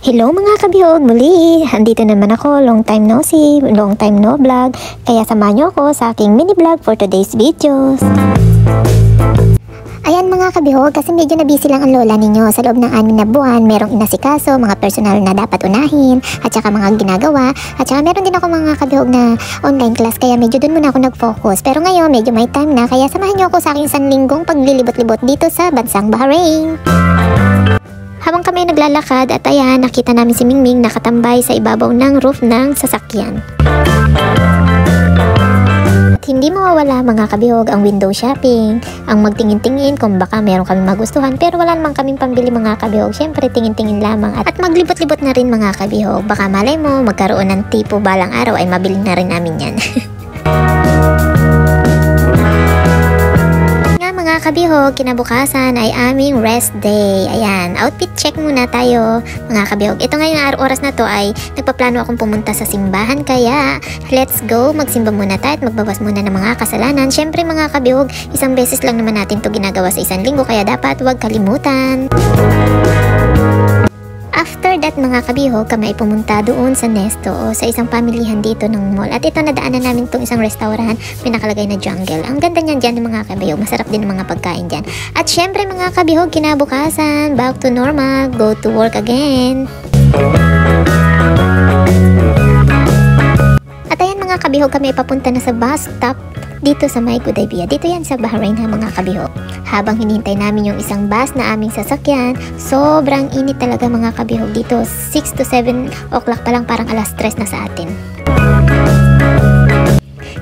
Hello mga kabihog, muli! Andito naman ako, long time no see, long time no vlog. Kaya samahan niyo ako sa aking mini vlog for today's videos. Ayan mga kabihog, kasi medyo na busy lang ang lola ninyo. Sa loob ng 6 na buwan, merong inasikaso, mga personal na dapat unahin, at saka mga ginagawa. At saka meron din ako mga kabihog na online class, kaya medyo dun muna ako nag-focus. Pero ngayon, medyo may time na, kaya samahan niyo ako sa aking sanlinggong paglilibot-libot dito sa bansang Bahrain. Habang kami naglalakad at ayan, nakita namin si Mingming nakatambay sa ibabaw ng roof ng sasakyan. At hindi mawawala mga kabihog ang window shopping, ang magtingin-tingin kung baka meron kami magustuhan, pero wala naman kaming pambili mga kabihog. Syempre tingin-tingin lamang at maglibot-libot na rin mga kabihog. Baka malay mo magkaroon ng tipo balang araw ay mabili na rin namin yan. Mga kabihog, kinabukasan ay aming rest day. Ayan, outfit check muna tayo mga kabihog. Ito ngayong oras na to ay nagpaplano akong pumunta sa simbahan, kaya let's go, magsimba muna tayo at magbawas muna ng mga kasalanan. Syempre mga kabihog, isang beses lang naman natin to ginagawa sa isang linggo, kaya dapat huwag kalimutan. After that mga kabihog, kami ay pumunta doon sa Nesto o sa isang pamilihan dito ng mall. At ito, nadaanan namin itong isang restaurant, may nakalagay na jungle. Ang ganda niyan dyan mga kabihog, masarap din ang mga pagkain dyan. At syempre mga kabihog, kinabukasan, back to normal, go to work again. At ayan mga kabihog, kami ay papunta na sa bus stop dito sa may Hudaybiyah. Dito yan sa Bahrain ha mga kabihog. Habang hinihintay namin yung isang bus na aming sasakyan, sobrang init talaga mga kabihog dito. 6 to 7 o'clock pa lang, parang alas 3 na sa atin.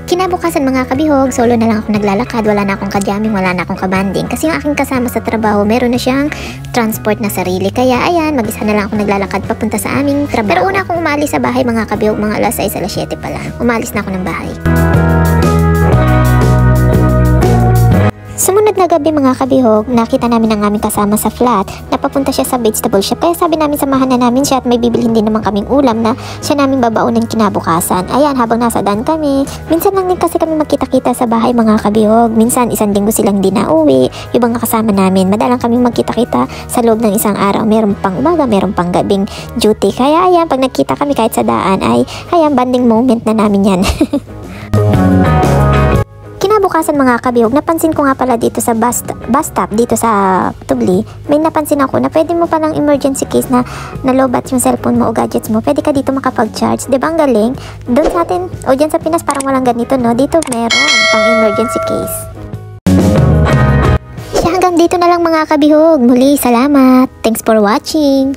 Kinabukasan mga kabihog, solo na lang ako naglalakad. Wala na akong kadyaming, wala na akong kabanding. Kasi yung aking kasama sa trabaho, meron na siyang transport na sarili. Kaya ayan, mag-isa na lang ako naglalakad papunta sa aming trabaho. Pero una akong umalis sa bahay mga kabihog, mga alas 6, alas 7 pa lang. Umalis na ako ng bahay. Sumunod na gabi mga kabihog, nakita namin ang aming kasama sa flat na papunta siya sa vegetable shop. Kaya sabi namin samahan na namin siya at may bibilhin din naman kaming ulam na siya namin babaunan kinabukasan. Ayan, habang nasa daan kami, minsan lang din kasi kami magkita-kita sa bahay mga kabihog. Minsan isang linggo silang di na uwi, yung mga kasama namin. Madalang kaming magkita-kita sa loob ng isang araw. Meron pang umaga, meron pang gabing duty. Kaya ayan, pag nagkita kami kahit sa daan ay ayan, banding moment na namin yan. Kinabukasan mga kabihog, napansin ko nga pala dito sa bus stop dito sa Tubli, may napansin ako na pwede mo palang emergency case na nalobat yung cellphone mo o gadgets mo, pwede ka dito makapag-charge. Diba ang galing? Doon sa atin o dyan sa Pinas parang walang ganito, no? Dito meron pang emergency case. Hanggang dito na lang mga kabihog. Muli, salamat. Thanks for watching.